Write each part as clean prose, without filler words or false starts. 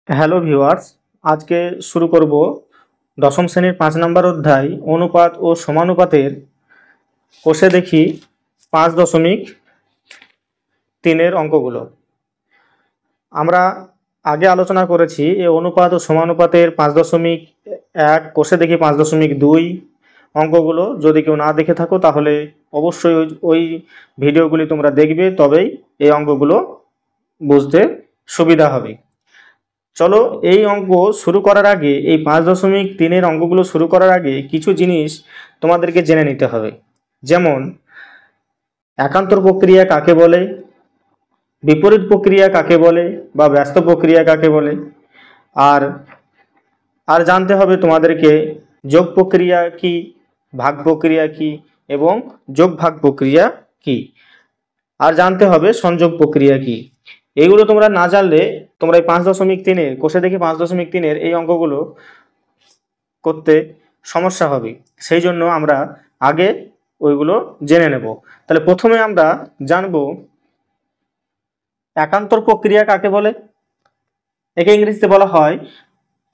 Hello viewers, আজকে শুরু করব দশম শ্রেণীর 5 নম্বর অধ্যায় অনুপাত ও সমানুপাতের কোষে দেখি 5.3-এর অঙ্কগুলো। আমরা আগে আলোচনা করেছি এই অনুপাত ও সমানুপাতের 5.1 কোষে দেখি 5.2 অঙ্কগুলো। যদি কেউ না দেখে থাকো তাহলে অবশ্যই ওই ভিডিওগুলি তোমরা দেখবে, তবেই এই অঙ্কগুলো বুঝতে সুবিধা হবে। চলো, এই অঙ্ক শুরু করার আগে, এই 5.3-এর অঙ্কগুলো শুরু করার আগে কিছু জিনিস তোমাদেরকে জেনে নিতে হবে। যেমন একান্তর প্রক্রিয়া কাকে বলে, বিপরীত প্রক্রিয়া কাকে বলে, বা ব্যস্ত প্রক্রিয়া কাকে বলে, আর আর জানতে হবে তোমাদেরকে যোগ প্রক্রিয়া কি, ভাগ প্রক্রিয়া কি এবং যোগ ভাগ প্রক্রিয়া কি, আর জানতে হবে সংযোগ প্রক্রিয়া কি। এইগুলো তোমরা না জানলে তোমরা এই 5.3-এর কোষে দেখি 5.3-এর এই অঙ্কগুলো করতে সমস্যা হবে। সেই জন্য আমরা আগে ওইগুলো জেনে নেব। তাহলে প্রথমে আমরা জানব একান্তর প্রক্রিয়া কাকে বলে। একে ইংরেজিতে বলা হয়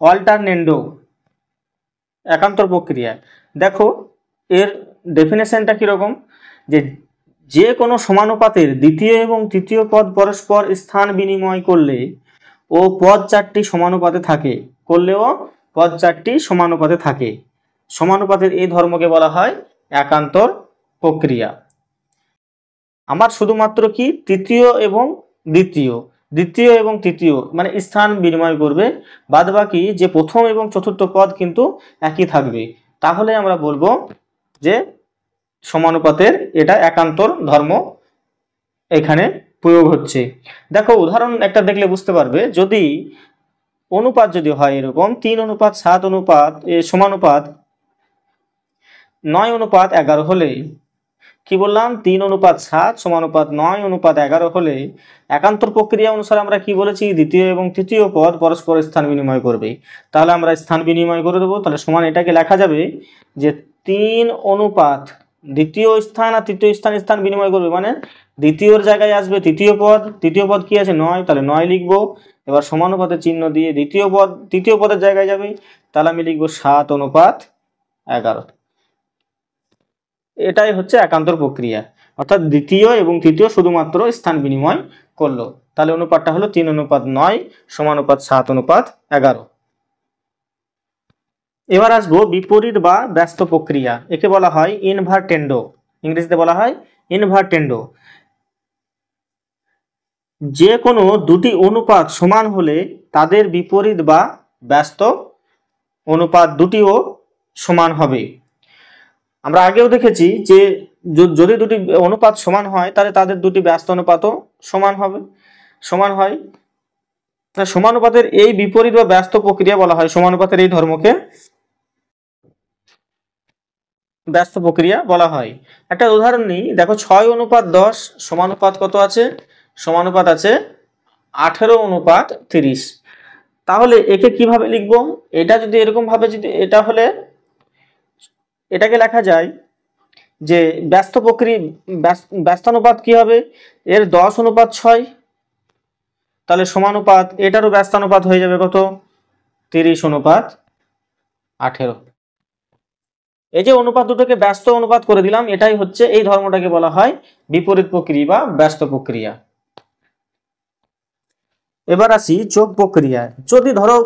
অল্টারনেন্ডো। একান্তর প্রক্রিয়া, দেখো এর ডেফিনেশনটা কীরকম, যে কোনো সমানুপাতের দ্বিতীয় এবং তৃতীয় পদ পরস্পর স্থান বিনিময় করলে ও পদ চারটি সমানুপাতে থাকে, করলেও পদ চারটি সমানুপাতে থাকে। সমানুপাতের এই ধর্মকে বলা হয় একান্তর প্রক্রিয়া। আমার শুধুমাত্র কি তৃতীয় এবং তৃতীয় মানে স্থান বিনিময় করবে, বাদবাকি যে প্রথম এবং চতুর্থ পদ কিন্তু একই থাকবে। তাহলে আমরা বলবো যে সমানুপাতের এটা একান্তর ধর্ম এখানে প্রয়োগ হচ্ছে। দেখো উদাহরণ একটা দেখলে বুঝতে পারবে। যদি অনুপাত যদি হয় এরকম 3:7 সমানুপাত 9:11 হলে, কি বললাম, 3:7 সমানুপাত 9:11 হলে একান্তর প্রক্রিয়া অনুসারে আমরা কি বলেছি, দ্বিতীয় এবং তৃতীয় পদ পরস্পর স্থান বিনিময় করবে। তাহলে আমরা স্থান বিনিময় করে দেবো। তাহলে সমান এটাকে লেখা যাবে যে 3 অনুপাত দ্বিতীয় স্থান আর তৃতীয় স্থান বিনিময় করবে, মানে দ্বিতীয়র জায়গায় আসবে তৃতীয় পদ কি আছে 9, তাহলে 9 লিখবো। এবার সমানুপাতের চিহ্ন দিয়ে তৃতীয় পদের জায়গায় যাবে, তাহলে আমি লিখবো 7:11। এটাই হচ্ছে একান্তর প্রক্রিয়া, অর্থাৎ দ্বিতীয় এবং তৃতীয় শুধুমাত্র স্থান বিনিময় করলো। তাহলে অনুপাতটা হলো 3:9 সমানুপাত 7:11। এবার আসবো বিপরীত বা ব্যস্ত প্রক্রিয়া। একে বলা হয় ইনভার্টেন্ডো, ইংরেজিতে বলা হয় ইনভার্টেন্ডো। যে কোনো দুটি অনুপাত সমান হলে তাদের বিপরীত বা ব্যস্ত অনুপাত দুটিও সমান হবে। আমরা আগেও দেখেছি যে যদি দুটি অনুপাত সমান হয় তাহলে তাদের দুটি ব্যস্ত অনুপাতও সমান হয়। সমানুপাতের এই বিপরীত বা ব্যস্ত প্রক্রিয়া বলা হয়, সমানুপাতের এই ধর্মকে ব্যস্ত প্রক্রিয়া বলা হয়। একটা উদাহরণ নিই, দেখো 6:10 সমানুপাত কত আছে, সমানুপাত আছে 18:30। তাহলে একে কিভাবে লিখবো, এটা যদি এরকম ভাবে, যদি এটা হলে এটাকে লেখা যায় যে ব্যস্তানুপাত কি হবে, এর 10:6। তাহলে সমানুপাত এটারও ব্যস্তানুপাত হয়ে যাবে কত, 30:18। এই যে অনুপাত দুটোকে ব্যস্ত অনুপাত করে দিলাম, এটাই হচ্ছে, এই ধর্মটাকে বলা হয় বিপরীত প্রক্রিয়া বা ব্যস্ত প্রক্রিয়া। এবার আসি যোগ প্রক্রিয়া। যদি ধরো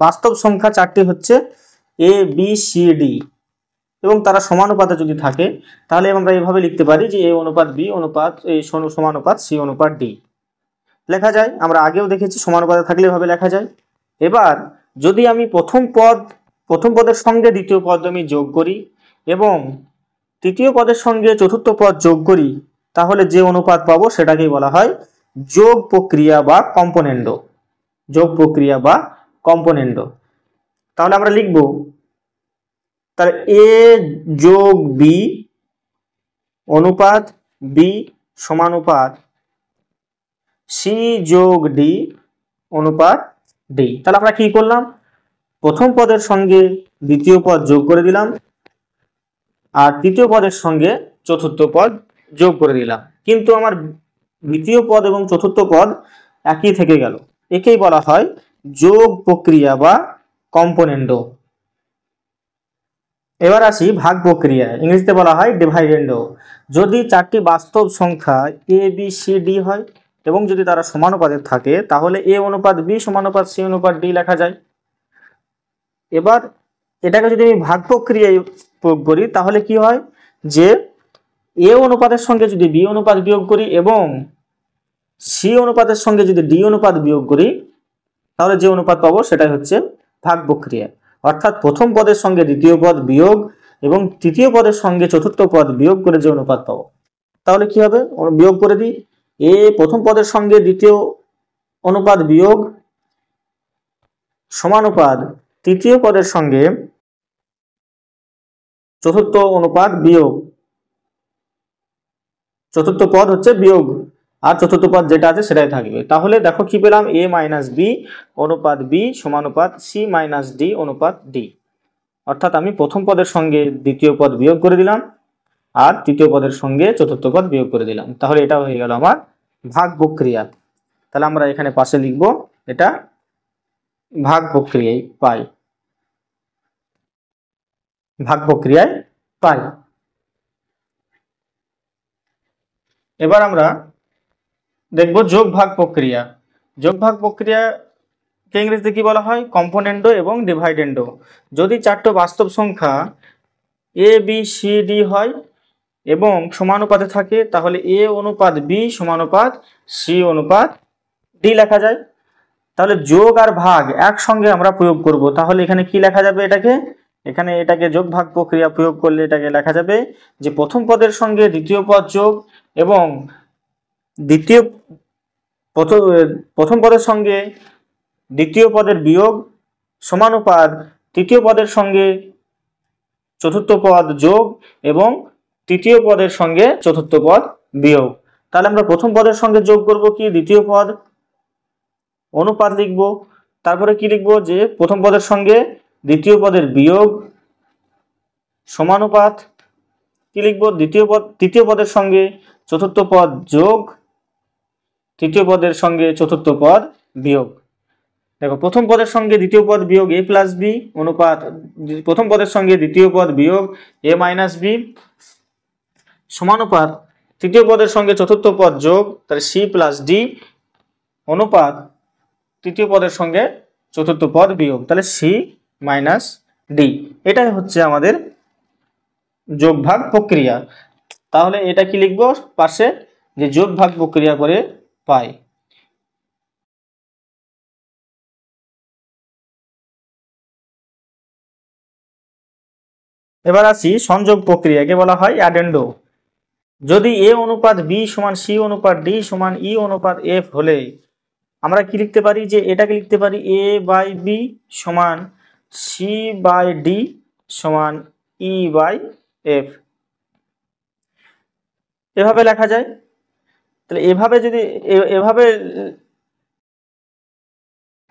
বাস্তব সংখ্যা চারটি হচ্ছে A B C D এবং তারা সমানুপাতে যদি থাকে, তাহলে আমরা এইভাবে লিখতে পারি যে A অনুপাত B অনুপাত সমানুপাত C অনুপাত D লেখা যায়। আমরা আগেও দেখেছি সমানুপাতে থাকলে এভাবে লেখা যায়। এবার যদি আমি প্রথম পদের সঙ্গে দ্বিতীয় পদ আমি যোগ করি এবং তৃতীয় পদের সঙ্গে চতুর্থ পদ যোগ করি, তাহলে যে অনুপাত পাবো সেটাকেই বলা হয় যোগ প্রক্রিয়া বা কম্পোনেন্ডো। যোগ প্রক্রিয়া বা কম্পোনেন্ডো। তাহলে আমরা লিখব, তাহলে A যোগ B অনুপাত B সমানুপাত C যোগ D অনুপাত D। তাহলে আমরা কি করলাম, প্রথম পদের সঙ্গে দ্বিতীয় পদ যোগ করে দিলাম আর তৃতীয় পদের সঙ্গে চতুর্থ পদ যোগ করে দিলাম, কিন্তু আমার দ্বিতীয় পদ এবং চতুর্থ পদ একই থেকে গেল। একেই বলা হয় যোগ প্রক্রিয়া বা কম্পোনেন্ডো। এবার আসি ভাগ প্রক্রিয়া, ইংরেজিতে বলা হয় ডিভাইডেন্ডো। যদি চারটি বাস্তব সংখ্যা এ বি সি ডি হয় এবং যদি তারা সমানুপাতে থাকে তাহলে এ অনুপাত বি সমানুপাত সি অনুপাত ডি লেখা যায়। এবার এটাকে যদি আমি ভাগ প্রক্রিয়ায় প্রয়োগ করি তাহলে কি হয় যে এ অনুপাতের সঙ্গে যদি বি অনুপাত বিয়োগ করি এবং সি অনুপাতের সঙ্গে যদি ডি অনুপাত বিয়োগ করি তাহলে যে অনুপাত পাবো সেটাই হচ্ছে ভাগ প্রক্রিয়া। অর্থাৎ প্রথম পদের সঙ্গে দ্বিতীয় পদ বিয়োগ এবং তৃতীয় পদের সঙ্গে চতুর্থ পদ বিয়োগ করে যে অনুপাত পাবো, তাহলে কি হবে, বিয়োগ করে দিই। এ প্রথম পদের সঙ্গে দ্বিতীয় অনুপাত বিয়োগ সমানুপাত তৃতীয় পদের সঙ্গে চতুর্থ অনুপাত বিয়োগ, চতুর্থ পদ হচ্ছে বিয়োগ আর চতুর্থ পদ যেটা আছে সেটাই থাকবে। তাহলে দেখো কি পেলাম, এ মাইনাস বি অনুপাত বি সমানুপাত সি মাইনাস ডি অনুপাত ডি। অর্থাৎ আমি প্রথম পদের সঙ্গে দ্বিতীয় পদ বিয়োগ করে দিলাম আর তৃতীয় পদের সঙ্গে চতুর্থ পদ বিয়োগ করে দিলাম, তাহলে এটা হয়ে গেল আমার ভাগ প্রক্রিয়া। তাহলে আমরা এখানে পাশে লিখব এটা ভাগ প্রক্রিয়ায় পাই, ভাগ প্রক্রিয়ায় পাই। এবার আমরা দেখব যোগ ভাগ প্রক্রিয়া। যোগ ভাগ প্রক্রিয়াকে ইংরেজিতে কি বলা হয়, কম্পোনেন্ডো এবং ডিভাইডেন্ডো। যদি চারটি বাস্তব সংখ্যা এ বি সি ডি হয় এবং সমানুপাতে থাকে তাহলে এ অনুপাত বি সমানুপাত সি অনুপাত ডি লেখা যায়। তাহলে যোগ আর ভাগ একসঙ্গে আমরা প্রয়োগ করব, তাহলে এখানে কি লেখা যাবে, এটাকে যোগ ভাগ প্রক্রিয়া প্রয়োগ করলে এটাকে লেখা যাবে যে প্রথম পদের সঙ্গে দ্বিতীয় পদ যোগ এবং প্রথম পদের সঙ্গে দ্বিতীয় পদের বিয়োগ সমানুপাত তৃতীয় পদের সঙ্গে চতুর্থ পদ যোগ এবং তৃতীয় পদের সঙ্গে চতুর্থ পদ বিয়োগ। তাহলে আমরা প্রথম পদের সঙ্গে যোগ করব কি, দ্বিতীয় পদ অনুপাত লিখব, তারপরে কি লিখব যে প্রথম পদের সঙ্গে দ্বিতীয় পদের বিয়োগ সমানুপাত কি লিখব, তৃতীয় পদের সঙ্গে চতুর্থ পদ যোগ তৃতীয় পদের সঙ্গে চতুর্থ পদ বিয়োগ। দেখো প্রথম পদের সঙ্গে দ্বিতীয় পদ বিয়োগ এ প্লাস বি অনুপাত প্রথম পদের সঙ্গে দ্বিতীয় পদ বিয়োগ এ মাইনাস বি সমানুপাত তৃতীয় পদের সঙ্গে চতুর্থ পদ যোগ তাহলে সি প্লাস ডি অনুপাত তৃতীয় পদের সঙ্গে চতুর্থ পদ বিয়োগ তাহলে সি মাইনাস ডি। এটাই হচ্ছে আমাদের যোগ ভাগ প্রক্রিয়া। তাহলে এটা কি লিখবো পাশে, যে যোগ ভাগ প্রক্রিয়া করে পাই। এবার আসি সংযোগ প্রক্রিয়াকে বলা হয় অ্যাডেন্ডো। যদি এ অনুপাত বি সমান সি অনুপাত ডি সমান ই অনুপাত এফ হলে আমরা কি লিখতে পারি, যে এটাকে লিখতে পারি এ বাই বি সমান সি বাই ডি সমান ই বাই এফ, এভাবে লেখা যায়। তাহলে এভাবে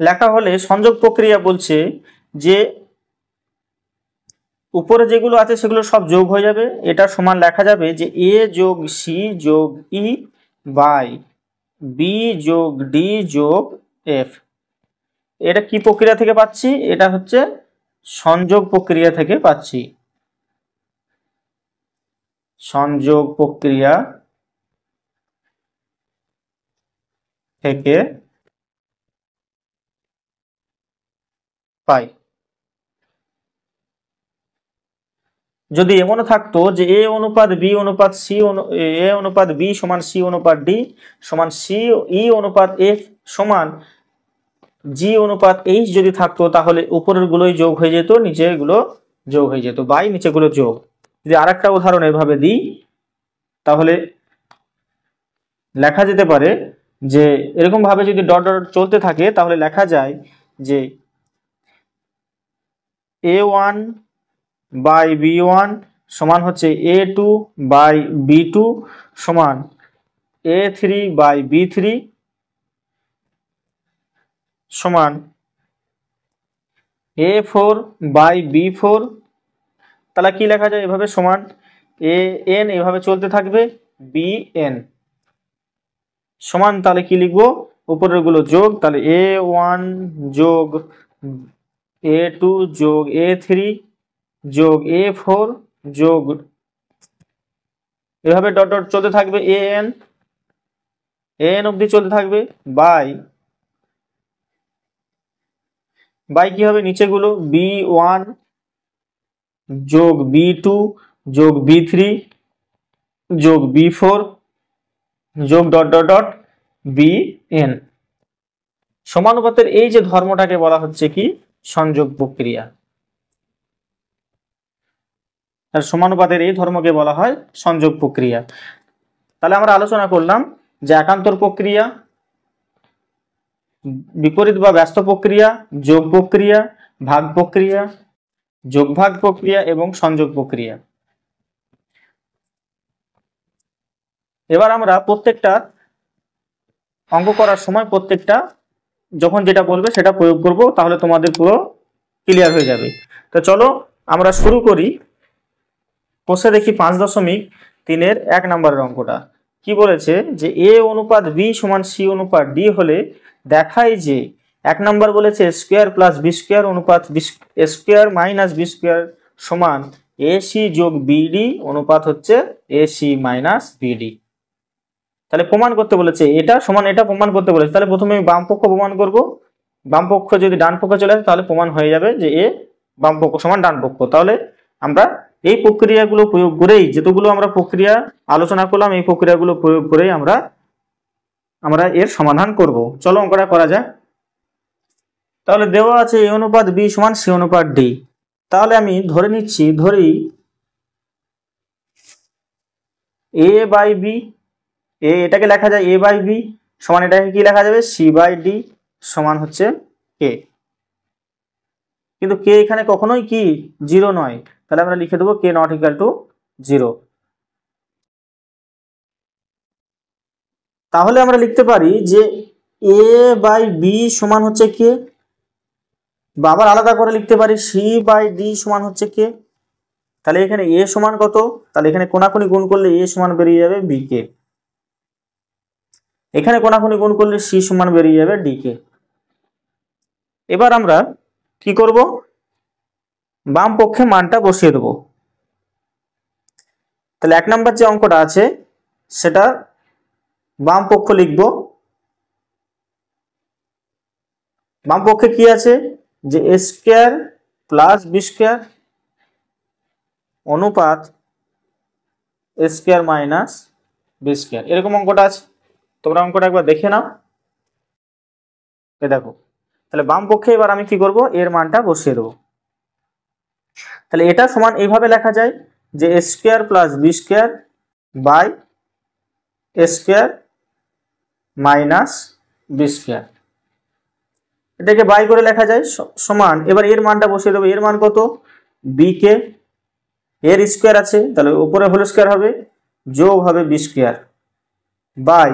লেখা হলে সংযোগ প্রক্রিয়া বলছে যে উপরে যেগুলো আছে সেগুলো সব যোগ হয়ে যাবে, এটা সমান লেখা যাবে যে এ যোগ সি যোগ ই বাই বি যোগ ডি যোগ এফ। এটা কি প্রক্রিয়া থেকে পাচ্ছি, এটা হচ্ছে সংযোগ প্রক্রিয়া থেকে পাচ্ছি, সংযোগ প্রক্রিয়া থেকে পাই। যদি এমনও থাকতো যে এ অনুপাত বি অনুপাত সি এ অনুপাত বি সমান সি অনুপাত ডি সমান সি ই অনুপাত এফ সমান জি অনুপাত এইচ যদি থাকতো তাহলে উপরের গুলোই যোগ হয়ে যেত, নিচের গুলো যোগ হয়ে যেত, বাই নিচে গুলো যোগ। যদি আরেকটা উদাহরণ এভাবে দিই তাহলে লেখা যেতে পারে যে এরকম ভাবে যদি ডট ডট চলতে থাকে তাহলে লেখা যায় যে A one by B one সমান হচ্ছে A two by B two সমান A three by B three সমান A four by B four. তাহলে কি লেখা যায় এভাবে, সমান এ এন এভাবে চলতে থাকবে বি এন সমান, তাহলে কি লিখবো উপরের গুলো যোগ, তাহলে A1 যোগ A2 যোগ A3 যোগ A4 যোগ এভাবে ডট ডট চলতে থাকবে an অবধি চলতে থাকবে বাই কি হবে নিচেগুলো B1 যোগ B2 যোগ B3 যোগ B4 যোগ ডট ডট ডট Bn। সমানুপাতের এই যে ধর্মটাকে বলা হচ্ছে কি সংযোগ প্রক্রিয়া। আর সমানুপাতের এই ধর্মকে বলা হয় সংযোগ প্রক্রিয়া। তাহলে আমরা আলোচনা করলাম যে একান্তর প্রক্রিয়া, বিপরীত বা ব্যস্ত প্রক্রিয়া, যোগ প্রক্রিয়া, ভাগ প্রক্রিয়া, যোগভাগ প্রক্রিয়া এবং সংযোগ প্রক্রিয়া। এবার আমরা প্রত্যেকটা অঙ্ক করার সময় প্রত্যেকটা যখন যেটা বলবে সেটা প্রয়োগ করব, তাহলে তোমাদের পুরো ক্লিয়ার হয়ে যাবে। তো চলো আমরা শুরু করি। প্রশ্নে দেখি 5.3-এর 1 নম্বরের অঙ্কটা কি বলেছে যে A অনুপাত B সমান C অনুপাত D হলে দেখায় যে 1 নম্বর বলেছে স্কোয়ার প্লাস বি স্কোয়ার অনুপাত স্কোয়ার মাইনাস বি স্কোয়ার সমান AC যোগ BD অনুপাত হচ্ছে AC মাইনাস BD। তাহলে প্রমাণ করতে বলেছে এটা সমান এটা প্রমাণ করতে বলেছে। তাহলে প্রথমে আমি বাম পক্ষ প্রমাণ করব। বাম পক্ষ যদি ডান পক্ষে চলে আসে তাহলে প্রমাণ হয়ে যাবে যে এ বাম পক্ষ সমান ডান পক্ষ। তাহলে আমরা এই প্রক্রিয়াগুলো প্রয়োগ করেই, যেগুলো আমরা প্রক্রিয়া আলোচনা করলাম, এই প্রক্রিয়াগুলো প্রয়োগ করেই আমরা এর সমাধান করব। চলো অঙ্কটা করা যাক। তাহলে দেওয়া আছে A অনুপাত B সমান C অনুপাত D। তাহলে আমি ধরে নিচ্ছি, ধরি A বাই B, এটাকে লেখা যায় A বাই B সমান এটাকে কি লেখা যাবে C বাই D সমান হচ্ছে K। কিন্তু K এখানে কখনোই কি 0 নয়, তাহলে আমরা লিখে দেবো K নট ইকুয়াল টু 0। তাহলে আমরা লিখতে পারি যে A বাই B সমান হচ্ছে K, বা আবার আলাদা করে লিখতে পারি C বাই D সমান হচ্ছে K। তাহলে এখানে A সমান কত, তাহলে এখানে কোনাকুনি গুণ করলে A সমান বেরিয়ে যাবে BK, এখানে কোনাকুনি গুণ করলে C সমান বেরিয়ে যাবে DK। এবার আমরা কি করব, বাম পক্ষে মানটা বসিয়ে দেব। তাহলে 1 নম্বর যে অঙ্কটা আছে সেটা বাম পক্ষ লিখব। বাম পক্ষে কি আছে যে A square plus B square অনুপাত A square minus B square, এরকম অঙ্কটা আছে। তোমরা অঙ্কটা একবার দেখে নাও। দেখো, তাহলে বাম পক্ষে এবার আমি কি করব, এর মানটা বসিয়ে দেবো। তাহলে এটা সমান এইভাবে লেখা যায় যে A square plus B square by A square minus B square, এটাকে বাই করে লেখা যায় সমান, এবার এর মানটা বসিয়ে দেবো। এর মান কত, BK, এর স্কোয়ার আছে তাহলে উপরে হোল স্কোয়ার হবে, যোগ হবে বি স্কোয়ার বাই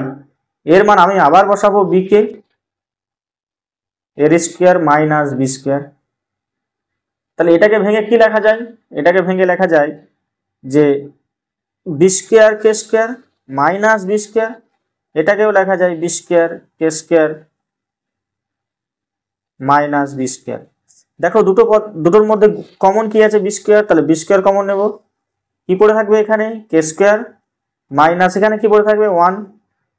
এর মান আমি আবার বসাবো BK, এর স্কোয়ার মাইনাস বি স্কোয়ার। তাহলে এটাকে ভেঙে কি লেখা যায়, এটাকে ভেঙে লেখা যায় যে বি স্কোয়ার কে স্কোয়ার মাইনাস বি স্কোয়ার, এটাকেও লেখা যায় বি স্কোয়ার কে স্কোয়ার মাইনাস বি স্কোয়ার। দেখো দুটোর মধ্যে কমন কি আছে, বি স্কোয়ার, তাহলে বি স্কোয়ার কমন নেব, কি পড়ে থাকবে এখানে কে স্কোয়ার মাইনাস এখানে কি পড়ে থাকবে 1,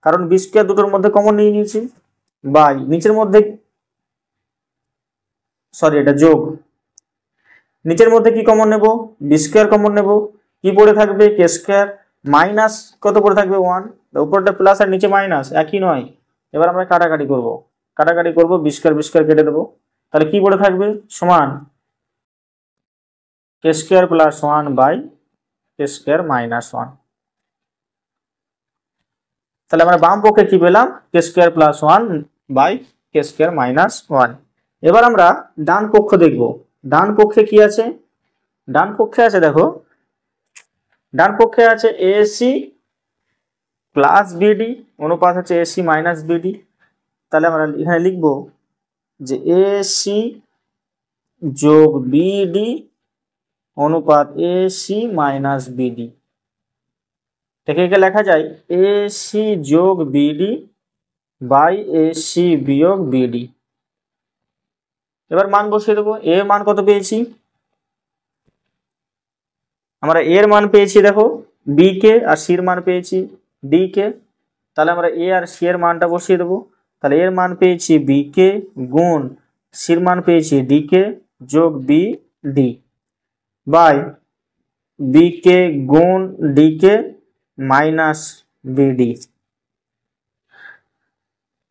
কারণ বি স্কোয়ার দুটোর মধ্যে কমন নিয়ে নিয়েছি, বাই নিচের মধ্যে এটা যোগ, নিচের মধ্যে কি কমন নেব, বি স্কোয়ার কমন নেব, কি পড়ে থাকবে কে স্কোয়ার মাইনাস কত পড়ে থাকবে 1, উপরটা প্লাস আর নিচে মাইনাস একই নয়। এবার আমরা কাটাকাটি করব, বি স্কোয়ার কেটে দেবো, তাহলে কি পড়ে থাকবে সমান কে square plus 1 by K square minus 1। তাহলে আমরা বাম পক্ষে কি পেলাম, K square plus 1 by K square minus 1। এবার আমরা ডান পক্ষ দেখব। ডান পক্ষে কি আছে, ডান পক্ষে আছে দেখো, ডান পক্ষে আছে AC প্লাস BD অনুপাত হচ্ছে AC মাইনাস BD। তাহলে আমরা এখানে লিখব যে AC যোগ BD অনুপাত AC মাইনাস BD, এটাকে লেখা যায় AC যোগ BD বাই এসি বিয়োগ বিডি। এবার মান বসিয়ে দেবো। এর মান কত পেয়েছি? আমরা এর মান পেয়েছি দেখো বি কে, আর সির মান পেয়েছি ডি কে। তাহলে আমরা এ আর সি এর মানটা বসিয়ে দেবো। তাহলে এর মান পেয়েছি বি কে গুণ সির মান পেয়েছি ডি কে যোগ বি ডি বাই বি কে গুণ ডি কে মাইনাস বিডি।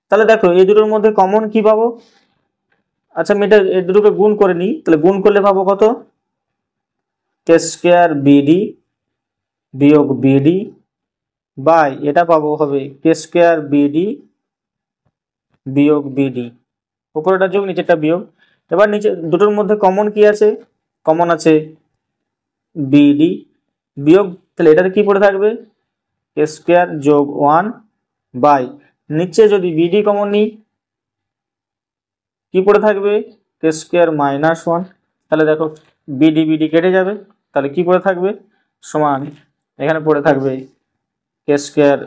তাহলে দেখো এই দুটোর মধ্যে কমন কি পাবো? আচ্ছা আমি এটা এই দুটোকে গুণ করে নিই। তাহলে গুণ করলে পাবো কত? কে স্কোয়ার বিডি বিয়োগ বিডি বাই এটা পাবো হবে কে স্কোয়ার বিডি বিয়োগ বিডি। উপরেটা যোগ নিচেরটা বিয়োগ। এবার নিচে দুটোর মধ্যে কমন কি আছে? কমন আছে বিডি বিয়োগ, তাহলে এটাতে কি পড়ে থাকবে? কে স্কোয়ার যোগ 1 বাই নিচে যদি বিডি কমন নিই কি পড়ে থাকবে? কে স্কোয়ার মাইনাস 1। তাহলে দেখো বিডি বিডি কেটে যাবে, তাহলে কি পড়ে থাকবে? সমান এখানে পড়ে থাকবে কে square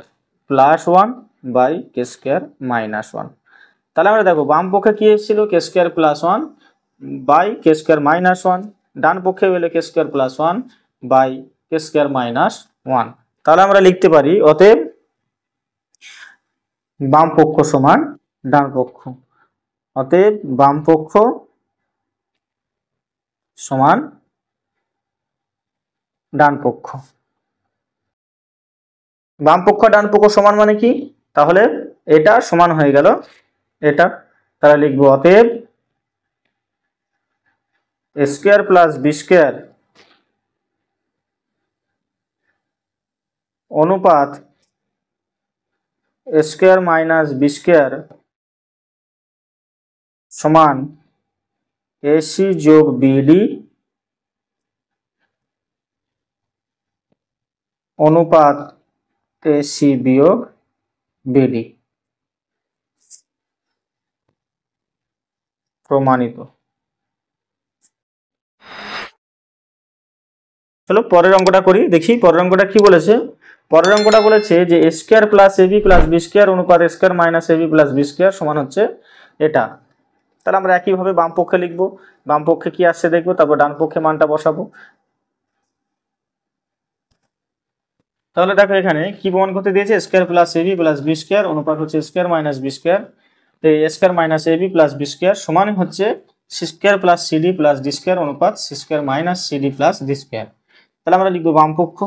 plus 1 by K square minus 1। তাহলে আমরা দেখো বাম পক্ষে কি এসেছিল? K square plus 1 by K square minus 1, ডান পক্ষে হলে K square plus 1 by K square minus 1। তাহলে আমরা লিখতে পারি অতএব বাম পক্ষ সমান ডান পক্ষ। অতএব বাম পক্ষ সমান ডান পক্ষ। বাম পক্ষ ডান পক্ষ সমান মানে কি? তাহলে এটা সমান হয়ে গেল এটা। তাহলে লিখবো অতএব এ স্কোয়ার প্লাস বি স্কোয়ার অনুপাত A square minus B square সমান এসি যোগ বিডি অনুপাত এসি বিয়োগ বিডি। প্রমাণিত। চলো পরের অঙ্কটা করি, দেখি পরের অঙ্কটা কি বলেছে। পরের অঙ্কটা বলেছে যে A square plus AB plus B square অনুপাত A square minus AB plus B square সমান হচ্ছে এটা। তাহলে আমরা একইভাবে বাম পক্ষে লিখবো। বাম পক্ষে কি আসছে দেখবো, তারপর ডান পক্ষে মানটা বসাবো। তাহলে দেখো এখানে কি প্রমাণ করতে দিয়েছে? Square plus AB plus B square অনুপাত হচ্ছে স্কোয়ার মাইনাস বি স্কোয়ার। তো A square minus AB plus B square সমান হচ্ছে C square plus CD plus D square অনুপাত C square minus CD plus D square. তাহলে আমরা লিখবো বাম পক্ষ।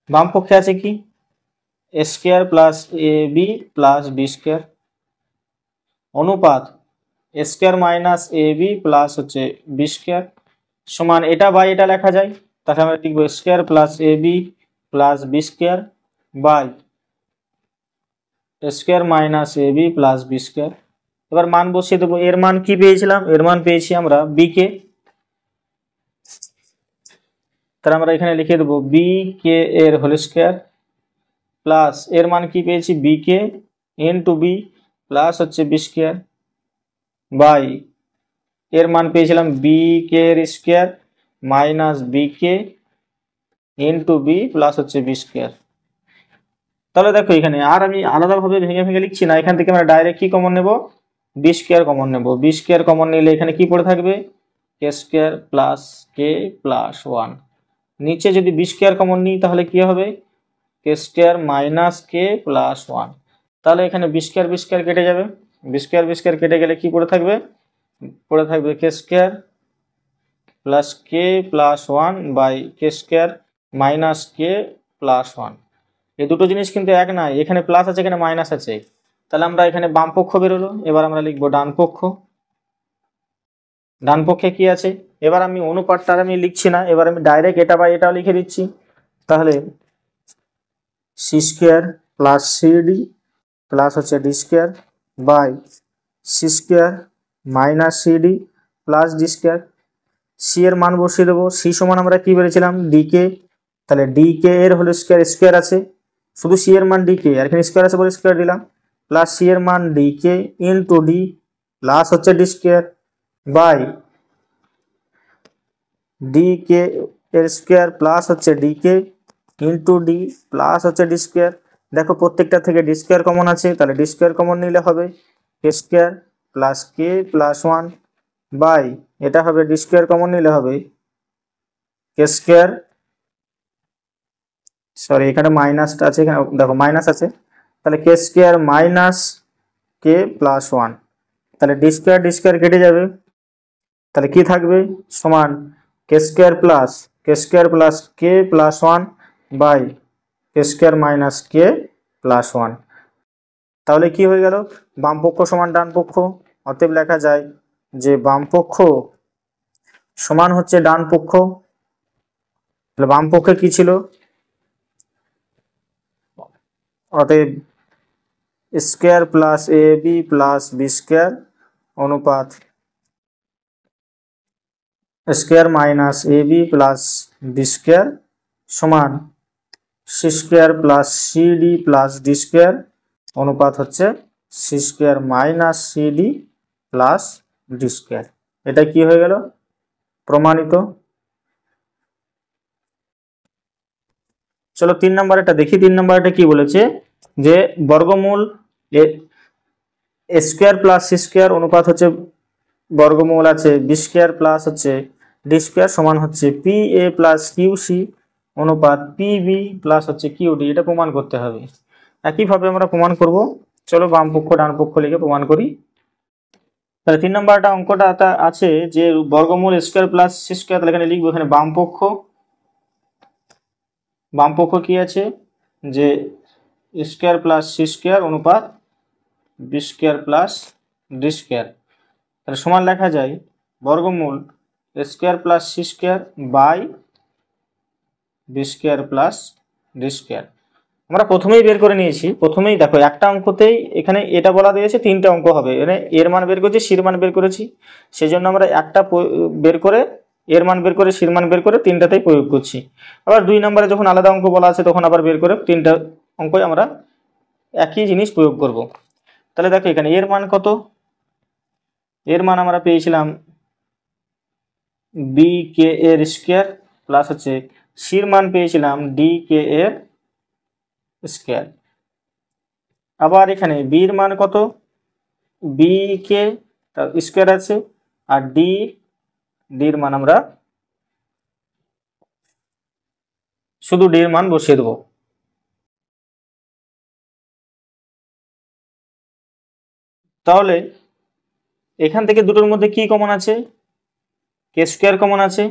বাম পক্ষে আছে কি? A square plus A B plus B square অনুপাত A square minus A B plus হচ্ছে বি স্কোয়ার সমান এটা বাই এটা লেখা যায়। তাহলে আমরা লিখবো square plus A B plus B square by square minus A B plus B square. এবার মান বসিয়ে দেবো। এর মান কি পেয়েছিলাম? এর মান পেয়েছি আমরা বি কে। তাহলে আমরা এখানে লিখে দেবো বি কে এর হোল স্কোয়ার প্লাস এর মান কি পেয়েছি? বি কে ইনটু বি প্লাস হচ্ছে বি স্কোয়ার বাই এর মান পেয়েছিলাম বি কে এর স্কোয়ার মাইনাস বি কে ইনটু বি প্লাস হচ্ছে বি স্কোয়ার। তাহলে দেখো এখানে আর আমি আলাদাভাবে ভেঙে ভেঙে লিখছি না, এখান থেকে আমরা ডাইরেক্ট কি কমন নেব? বি স্কোয়ার কমন নেব। বি স্কোয়ার কমন নিলে এখানে কি পড়ে থাকবে? কে স্কোয়ার প্লাস কে প্লাস 1। নিচে যদি বি স্কোয়ার কমন নিই তাহলে কি হবে? K square minus k plus 1। তাহলে এখানে বি স্কোয়ার কেটে যাবে। বি স্কোয়ার কেটে গেলে কি পড়ে থাকবে? পড়ে থাকবে কে square plus k plus 1 by K square minus k plus 1। এই দুটো জিনিস কিন্তু এক নাই, এখানে প্লাস আছে এখানে মাইনাস আছে। তাহলে আমরা এখানে বাম পক্ষ বেরোলো। এবার আমরা লিখবো ডান পক্ষ। ডান পক্ষে কি আছে? এবার আমি অনুপাতটা আমি লিখছি না, এবার আমি ডাইরেক্ট এটা বা এটাও লিখে দিচ্ছি। তাহলে c square plus CD plus হচ্ছে D square by c square minus CD plus D square. C এর মান বসিয়ে দেবো। সি সমান আমরা কি বেরিয়েছিলাম? D k. তাহলে ডি কে এর হোল স্কোয়ার, স্কোয়ার আছে শুধু সি এর মান ডি কে, আর এখানে স্কোয়ার আছে বলে স্কোয়ার দিলাম প্লাস সি এর মান ডি কে ইনটু ডি প্লাস হচ্ছে ডি স্কোয়ার বাই ডি কে এর স্কোয়ার প্লাস হচ্ছে ডি কে ইনটু ডি প্লাস হচ্ছে ডি স্কোয়ার। দেখো প্রত্যেকটা থেকে ডি স্কোয়ার কমন আছে, তাহলে ডি স্কোয়ার কমন নিলে হবে k square plus k plus one by, এটা হবে ডি স্কোয়ার কমন নিলে হবে কে স্কোয়ার, সরি এখানে মাইনাসটা আছে, এখানে দেখো মাইনাস আছে, তাহলে k square minus k plus one, তাহলে ডি স্কোয়ার কেটে যাবে, তাহলে কি থাকবে সমান কে square plus k plus one by K square minus k plus one. তাহলে কি হয়ে গেল, বাম পক্ষ সমান ডান পক্ষ, অতএব লেখা যায় যে বাম পক্ষ সমান হচ্ছে ডান পক্ষ। তাহলে বাম পক্ষে কি ছিল, অতএব square plus A B plus B square অনুপাত square minus A B plus B square সমান C square plus C D plus D square অনুপাত হচ্ছে C square minus C D plus D square. এটা কি হয়ে গেল, প্রমাণিত। চলো 3 নম্বরটা দেখি। 3 নম্বরটা কি বলেছে যে বর্গমূল A square plus C square অনুপাত হচ্ছে বর্গমূল আছে বি স্কোয়ার প্লাস হচ্ছে ডি স্কোয়ার সমান হচ্ছে P A plus Q C অনুপাত পি বি প্লাস হচ্ছে কিউ ডি। এটা প্রমাণ করতে হবে। একইভাবে আমরা প্রমাণ করব, চলো বাম পক্ষ ডান পক্ষ লিখে প্রমাণ করি। তাহলে 3 নম্বরটা অঙ্কটা আছে যে বর্গমূল স্কোয়ার প্লাস সি স্কোয়ার, তাহলে এখানে লিখবো এখানে বাম পক্ষ কি আছে যে স্কোয়ার প্লাস সি স্কোয়ার অনুপাত B square plus D square, তাহলে সমান লেখা যায় বর্গমূল square plus C square by B square plus D square. আমরা প্রথমেই বের করে নিয়েছি, প্রথমেই দেখো একটা অঙ্কতেই এখানে এটা বলা দিয়েছে 3টে অঙ্ক হবে, এখানে এর মান বের করেছি সির মান বের করেছি, সেই জন্য আমরা একটা বের করে এর মান বের করে সির মান বের করে 3টাতেই প্রয়োগ করছি। আবার 2 নম্বরে যখন আলাদা অঙ্ক বলা আছে তখন আবার বের করে 3টা অঙ্কই আমরা একই জিনিস প্রয়োগ করব। তাহলে দেখো এখানে এর মান কত, এর মান আমরা পেয়েছিলাম বি কে এর স্কোয়ার প্লাস হচ্ছে সির মান পেয়েছিলাম ডি কে এর স্কোয়ার। আবার এখানে বির মান কত, বি কে স্কোয়ার আছে আর ডির মান আমরা শুধু ডির মান বসিয়ে দেবো। তাহলে এখান থেকে দুটোর মধ্যে কি কমন আছে, কে স্কোয়ার কমন আছে,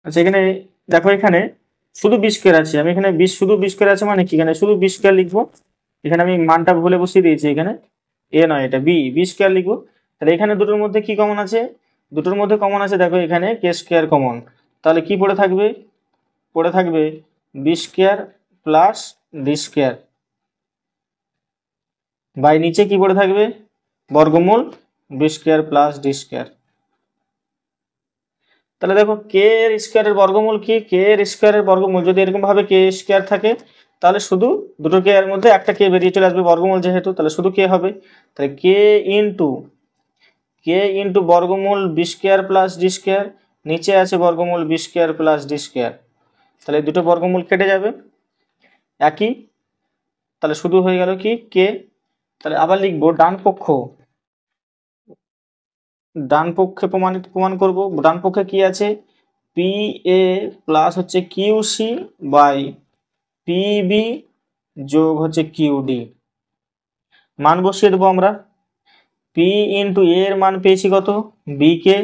আচ্ছা এখানে দেখো এখানে শুধু বি স্কোয়ার আছে, আমি এখানে শুধু বি স্কোয়ার আছে মানে কি এখানে শুধু বি স্কোয়ার লিখবো, এখানে আমি মানটা ভুলে বসিয়ে দিয়েছি, এখানে এ নয় এটা বি স্কোয়ার লিখবো। তাহলে এখানে দুটোর মধ্যে কি কমন আছে, দুটোর মধ্যে কমন আছে দেখো এখানে কে স্কোয়ার কমন, তাহলে কি পড়ে থাকবে, পড়ে থাকবে B square plus D square by নিচে কি পড়ে থাকবে বর্গমূল B square plus D square. তাহলে দেখো কে এর স্কোয়ারের বর্গমূল কি, কে এর স্কোয়ারের বর্গমূল যদি এরকম ভাবে কে স্কোয়ার থাকে তাহলে শুধু দুটো কে এর মধ্যে একটা কে বেরিয়ে চলে আসবে বর্গমূল যেহেতু, তাহলে শুধু কে হবে, তাহলে কে ইন্টু বর্গমূল B square plus D square, নিচে আছে বর্গমূল B square plus D square, তাহলে দুটো বর্গমূল কেটে যাবে একই, তাহলে শুধু হয়ে গেল কি কে। তাহলে আবার লিখবো ডান পক্ষে প্রমাণ করব, ডান পক্ষে কি আছে পি এ প্লাস হচ্ছে Q C by P B যোগ হচ্ছে কিউ ডি। মান বসিয়ে দেবো আমরা, পি ইন্টু এ এর মান পেয়েছি কত বি কে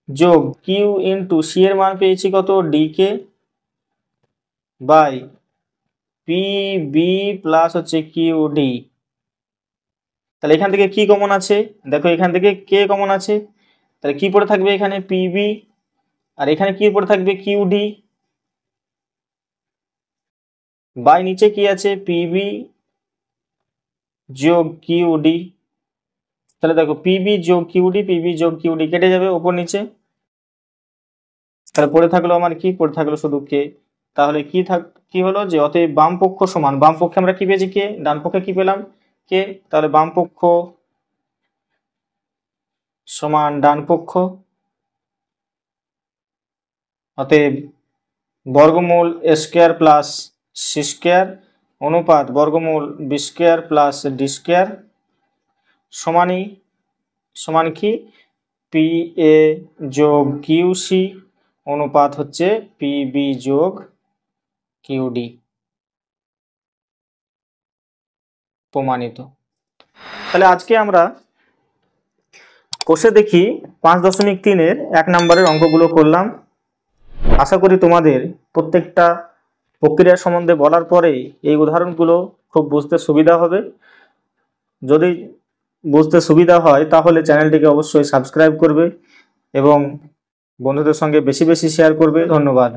যোগ কিউ ইন্টু সি এর মান পেয়েছি কত D K by P B plus হচ্ছে কিউ ডি। তাহলে এখান থেকে কি কমন আছে, দেখো এখান থেকে কে কমন আছে, তাহলে কি পড়ে থাকবে এখানে পিবি আর এখানে কি পড়ে থাকবে কিউডি বাই নিচে কি আছে পিবি যোগ কিউডি। তাহলে দেখো পিবি যোগ কিউডি কেটে যাবে ওপর নিচে, তাহলে পড়ে থাকলো আমার কি, পড়ে থাকলো শুধু কে। তাহলে কি হলো যে অতএব বাম পক্ষ সমান, বাম পক্ষে আমরা কি পেয়েছি কে, ডান পক্ষে কি পেলাম কে, তাহলে বাম পক্ষ সমান ডান পক্ষ অতএব বর্গমূল A square plus C square অনুপাত বর্গমূল B square plus D square সমান কি পি এ যোগ কিউ সি অনুপাত হচ্ছে পি বি যোগ কিউ ডি। প্রমাণিত। তাহলে আজকে আমরা কোষে দেখি 5.3-এর 1 নম্বরের অঙ্কগুলো করলাম। আশা করি তোমাদের প্রত্যেকটা প্রক্রিয়া সম্বন্ধে বলার পরেই এই উদাহরণগুলো খুব বুঝতে সুবিধা হবে। যদি বুঝতে সুবিধা হয় তাহলে চ্যানেলটিকে অবশ্যই সাবস্ক্রাইব করবে এবং বন্ধুদের সঙ্গে বেশি বেশি শেয়ার করবে। ধন্যবাদ।